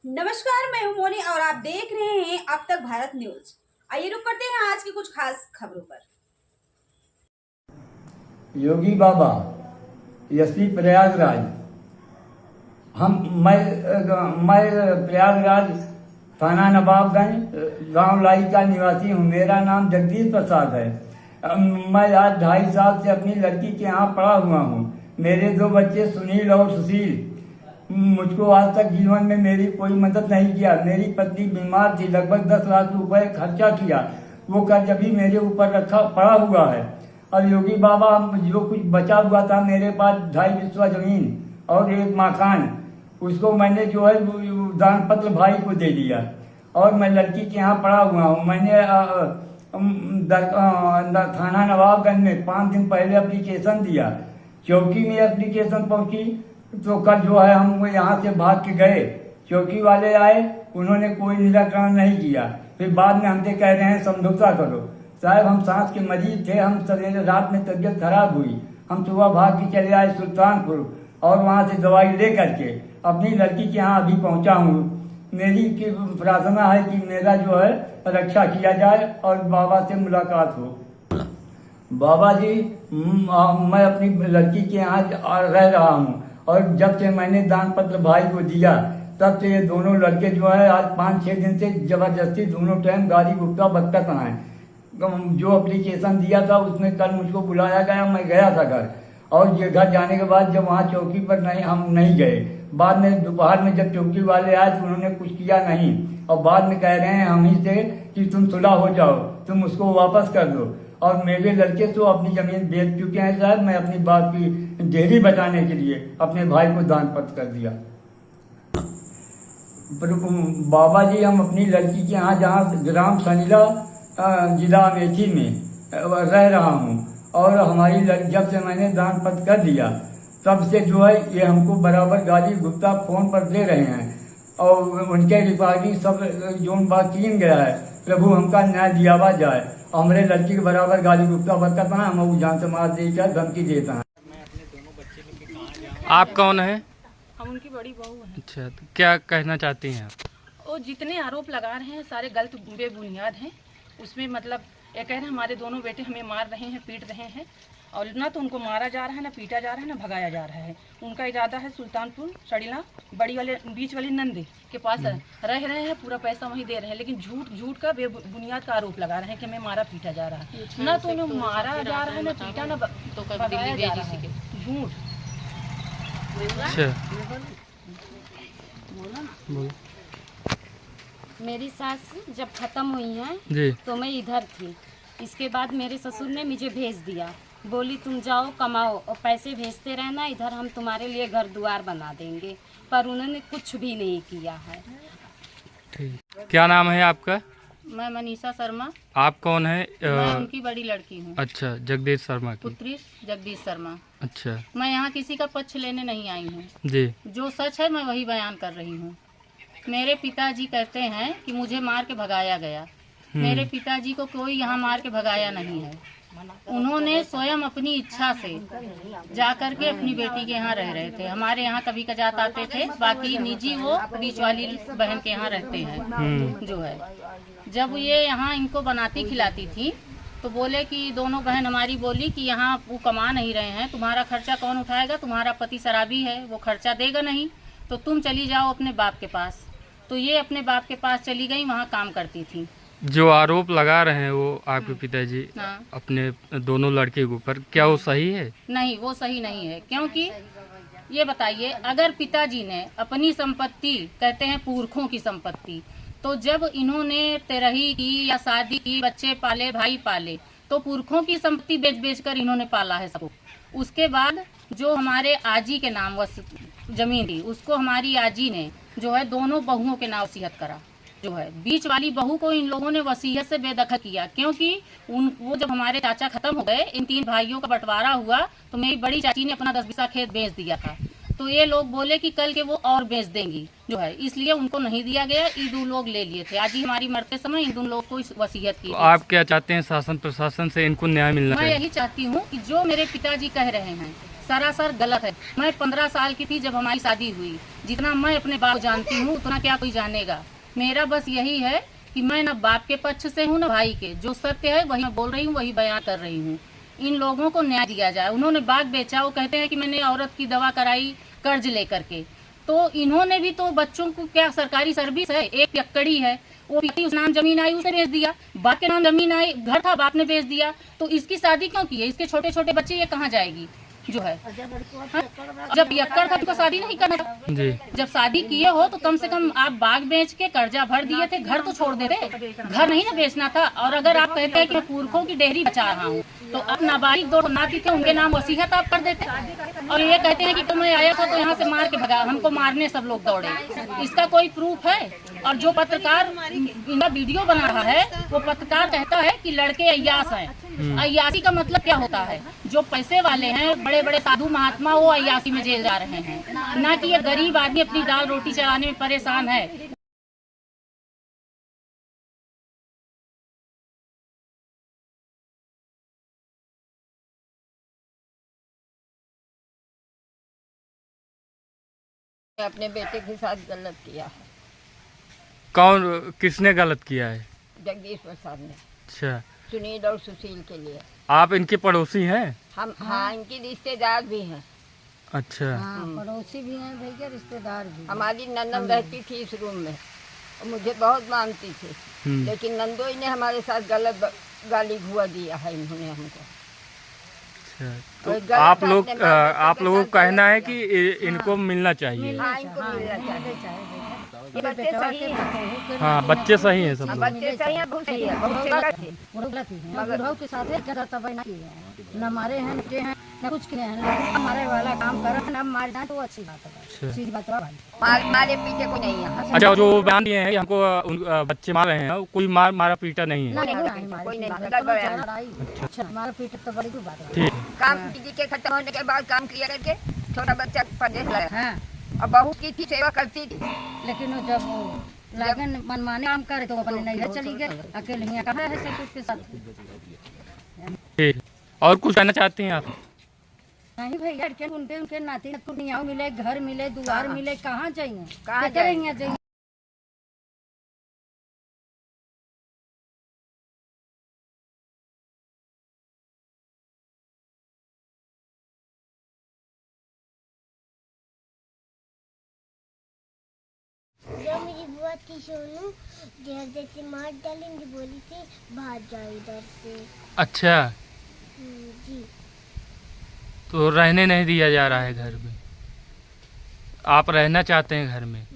नमस्कार, मैं हूं मोनी और आप देख रहे हैं अब तक भारत न्यूज। आइए रुक करते हैं आज की कुछ खास खबरों पर। योगी बाबा एसपी प्रयागराज। मैं प्रयागराज थाना नवाबगंज गांव लाई का निवासी हूं। मेरा नाम जगदीश प्रसाद है। मैं आज 2.5 साल से अपनी लड़की के यहाँ पड़ा हुआ हूँ। मेरे 2 बच्चे सुनील और सुशील। मुझको आज तक जीवन में मेरी कोई मदद नहीं किया। मेरी पत्नी बीमार थी, लगभग 10 लाख रुपए खर्चा किया। वो कर्ज अभी मेरे ऊपर रखा पड़ा हुआ है। और योगी बाबा जो कुछ बचा हुआ था मेरे पास 2.5 बिस्वा जमीन और 1 मकान, उसको मैंने जो है दान पत्र भाई को दे दिया। और मैं लड़की के यहाँ पड़ा हुआ हूँ। मैंने थाना नवाबगंज में 5 दिन पहले एप्लीकेशन दिया। चौकी में एप्लीकेशन पहुंची तो कल जो है हम यहाँ से भाग के गए। चौकी वाले आए, उन्होंने कोई निराकरण नहीं किया। फिर बाद में हमसे कह रहे हैं समझौता करो। साहब, हम सांस के मरीज थे। हम सवेरे रात में तबीयत खराब हुई, हम सुबह भाग के चले आए सुल्तानपुर और वहाँ से दवाई ले करके अपनी लड़की के यहाँ अभी पहुँचा हूँ। मेरी प्रार्थना है कि मेरा जो है रक्षा किया जाए और बाबा से मुलाकात हो। बाबा जी, मैं अपनी लड़की के यहाँ रह रहा हूँ और जब से मैंने दान पत्र भाई को दिया तब से ये दोनों लड़के जो है आज 5-6 दिन से जबरदस्ती दोनों टाइम गाड़ी गुप्ता बरकत आए। जो एप्लीकेशन दिया था उसमें कल मुझको बुलाया गया, मैं गया था घर। और ये घर जाने के बाद जब वहाँ चौकी पर हम नहीं गए। बाद में दोपहर में जब चौकी वाले आए तो उन्होंने कुछ किया नहीं। और बाद में कह रहे हैं हम ही से कि तुम सुलह हो जाओ, तुम उसको वापस कर दो। और मेरे लड़के तो अपनी जमीन बेच चुके हैं साहब। मैं अपनी बात की देरी बचाने के लिए अपने भाई को दान पत्र कर दिया। बाबा जी, हम अपनी लड़की के यहाँ जहाँ ग्राम सनीला जिला अमेठी में रह रहा हूँ और हमारी जब से मैंने दान पत्र कर दिया तब से जो है ये हमको बराबर गाली गुप्ता फोन पर दे रहे हैं। और उनके रिकॉर्डिंग सब जो बात किन गया है, प्रभु हमका न्याय दियावा जाए। हमारे लड़की के बराबर गाली गुप्ता बरकत है, हम जान से मार देकर धमकी देता है। आप कौन है? हम उनकी बड़ी बहू हैं। अच्छा, तो क्या कहना चाहती हैं आप? वो जितने आरोप लगा रहे हैं सारे गलत बेबुनियाद हैं। उसमें मतलब ये कह रहे हैं हमारे दोनों बेटे हमें मार रहे हैं, पीट रहे हैं। और ना तो उनको मारा जा रहा है, ना पीटा जा रहा है, ना भगाया जा रहा है। उनका इरादा है सुल्तानपुर सड़ीला बीच वाली नंदी के पास रह रहे हैं, पूरा पैसा वहीं दे रहे हैं। लेकिन झूठ का बेबुनियाद का आरोप लगा रहे हैं कि हमें मारा पीटा जा रहा है। ना तो उन्हें मारा जा रहा है, ना पीटा, ना भगाया जा रहा है। झूठ। अच्छा, मेरी सास जब खत्म हुई हैं जी, तो मैं इधर थी। इसके बाद मेरे ससुर ने मुझे भेज दिया, बोली तुम जाओ कमाओ और पैसे भेजते रहना, इधर हम तुम्हारे लिए घर द्वार बना देंगे। पर उन्होंने कुछ भी नहीं किया है। ठीक। क्या नाम है आपका? मैं मनीषा शर्मा। आप कौन है? मैं उनकी बड़ी लड़की हूँ। अच्छा, जगदीश शर्मा की पुत्री जगदीश शर्मा। अच्छा मैं यहाँ किसी का पक्ष लेने नहीं आई हूँ। जी, जो सच है मैं वही बयान कर रही हूँ। मेरे पिताजी कहते हैं कि मुझे मार के भगाया गया। मेरे पिताजी को कोई यहाँ मार के भगाया नहीं है। उन्होंने स्वयं अपनी इच्छा से जा करके अपनी बेटी के यहाँ रह रहे थे। हमारे यहाँ कभी कजात आते थे, बाकी निजी वो बीच वाली बहन के यहाँ रहते हैं जो है। जब ये यहाँ इनको बनाती खिलाती थी तो बोले कि दोनों बहन हमारी बोली कि यहाँ वो कमा नहीं रहे हैं, तुम्हारा खर्चा कौन उठाएगा, तुम्हारा पति शराबी है, वो खर्चा देगा नहीं, तो तुम चली जाओ अपने बाप के पास। तो ये अपने बाप के पास चली गई, वहाँ काम करती थी। जो आरोप लगा रहे हैं वो आपके पिताजी हाँ। अपने दोनों लड़के के ऊपर, क्या वो सही है? नहीं, वो सही नहीं है। क्योंकि ये बताइए, अगर पिताजी ने अपनी संपत्ति, कहते हैं पुरखों की संपत्ति, तो जब इन्होंने तेरही की या शादी की, बच्चे पाले, भाई पाले, तो पुरखों की संपत्ति बेच बेच कर इन्होंने पाला है सबको। उसके बाद जो हमारे आजी के नाम जमीन थी, उसको हमारी आजी ने जो है दोनों बहुओं के नाम वसीयत करा। जो है बीच वाली बहू को इन लोगों ने वसीयत से बेदखल किया। क्योंकि वो जब हमारे चाचा खत्म हो गए, इन 3 भाइयों का बंटवारा हुआ, तो मेरी बड़ी चाची ने अपना 10 बीसा खेत बेच दिया था। तो ये लोग बोले कि कल के वो और बेच देंगी जो है, इसलिए उनको नहीं दिया गया। इन 2 लोग ले लिए थे। आज ही हमारी मरते समय इन 2 लोग को वसीयत की। तो आप क्या चाहते हैं? शासन प्रशासन से इनको न्याय मिलना मैं चाहिए। यही चाहती हूँ कि जो मेरे पिताजी कह रहे हैं सरासर गलत है। मैं 15 साल की थी जब हमारी शादी हुई। जितना मैं अपने बाप को जानती हूँ उतना क्या कोई जानेगा। मेरा बस यही है कि मैं ना बाप के पक्ष से हूँ ना भाई के। जो सत्य है वही मैं बोल रही हूँ, वही बयान कर रही हूँ। इन लोगों को न्याय दिया जाए। उन्होंने बाग बेचा, वो कहते हैं कि मैंने औरत की दवा कराई कर्ज लेकर के। तो इन्होंने भी तो बच्चों को क्या सरकारी सर्विस है? एक पियक्कड़ी है, वो उस नाम जमीन आई उसने बेच दिया, बाप के नाम जमीन आई, घर था बाप ने बेच दिया। तो इसकी शादी क्यों की है? इसके छोटे छोटे बच्चे, ये कहाँ जाएगी जो है? हाँ? जब पियक्कड़ था तो शादी नहीं करना था। जी। जब शादी किए हो तो कम से कम आप बाग बेच के कर्जा भर दिए थे, घर तो छोड़ देते, घर नहीं ना बेचना था। और अगर आप कहते हैं कि मैं पुरखों की डेहरी बचा रहा हूँ तो अब नाबालिग 2 नाती थे, उनके नाम वसीयत आप कर देते। और ये कहते हैं कि मैं आया था तो यहाँ से मार के भगा, हमको मारने सब लोग दौड़े। इसका कोई प्रूफ है? और जो पत्रकार इनका वीडियो बना रहा है वो पत्रकार कहता है कि लड़के अय्यास हैं। अय्यासी का मतलब क्या होता है? जो पैसे वाले हैं, बड़े बड़े साधु महात्मा, वो अय्यासी में जेल जा रहे हैं, ना कि ये गरीब आदमी अपनी दाल रोटी चलाने में परेशान है। अपने बेटे के साथ गलत किया है। कौन, किसने गलत किया है? जगदीश प्रसाद ने। अच्छा, सुनील और सुशील के लिए। आप इनके पड़ोसी हैं? हम हाँ, इनकी रिश्तेदार भी हैं। अच्छा। पड़ोसी भी हैं भैया, रिश्तेदार भी। हमारी ननद रहती थी इस रूम में और मुझे बहुत मानती थी, लेकिन नंदोई ने हमारे साथ गलत गाली घुआ दिया है इन्होंने हमको। तो आप लोगों का कहना है कि इनको मिलना चाहिए। हाँ, इनको मिलना चाहिए। ये बच्चे सही हैं। हाँ, बच्चे सही हैं सब लोग। बच्चे सही हैं, बहुत सही है, बहुत गलत है। बुढ़ाओ के साथ न मारे हैं, न हैं, न कुछ किए हैं, लेकिन हमारे वाला काम कर न मार जाए तो अच्छी बात है। सीधी बात है भाई। मारे पीछे कोई नहीं है। अच्छा, जो बयान दिए हैं कि हमको बच्चे मार रहे हैं, कोई मारा पीटा नहीं है? कोई नहीं। अच्छा, हमारा पीट तो बड़ी बात है। ठीक है। काम जी के खत्म होने के बाद काम किया करके छोटा बच्चा परदेश लाया और बहू की थी, सेवा करती थी। लेकिन वो जब लगन मनमाने काम करे तो अपने नहीं चली गए, अकेले यहाँ कहाँ है सब कुछ के साथ। ठीक। और कुछ कहना चाहती हैं आप? नहीं भैया, उनके नाती नातुनियाँ मिले, घर मिले, दुआर मिले, कहाँ चाहिए? कहाँ जाइए? जब मेरी बुआ थी सोनू, जैसे मार डालेंगी, बोली थी भाग जाओ इधर से। अच्छा, जी। तो रहने नहीं दिया जा रहा है घर में? आप रहना चाहते हैं घर में?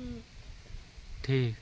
ठीक।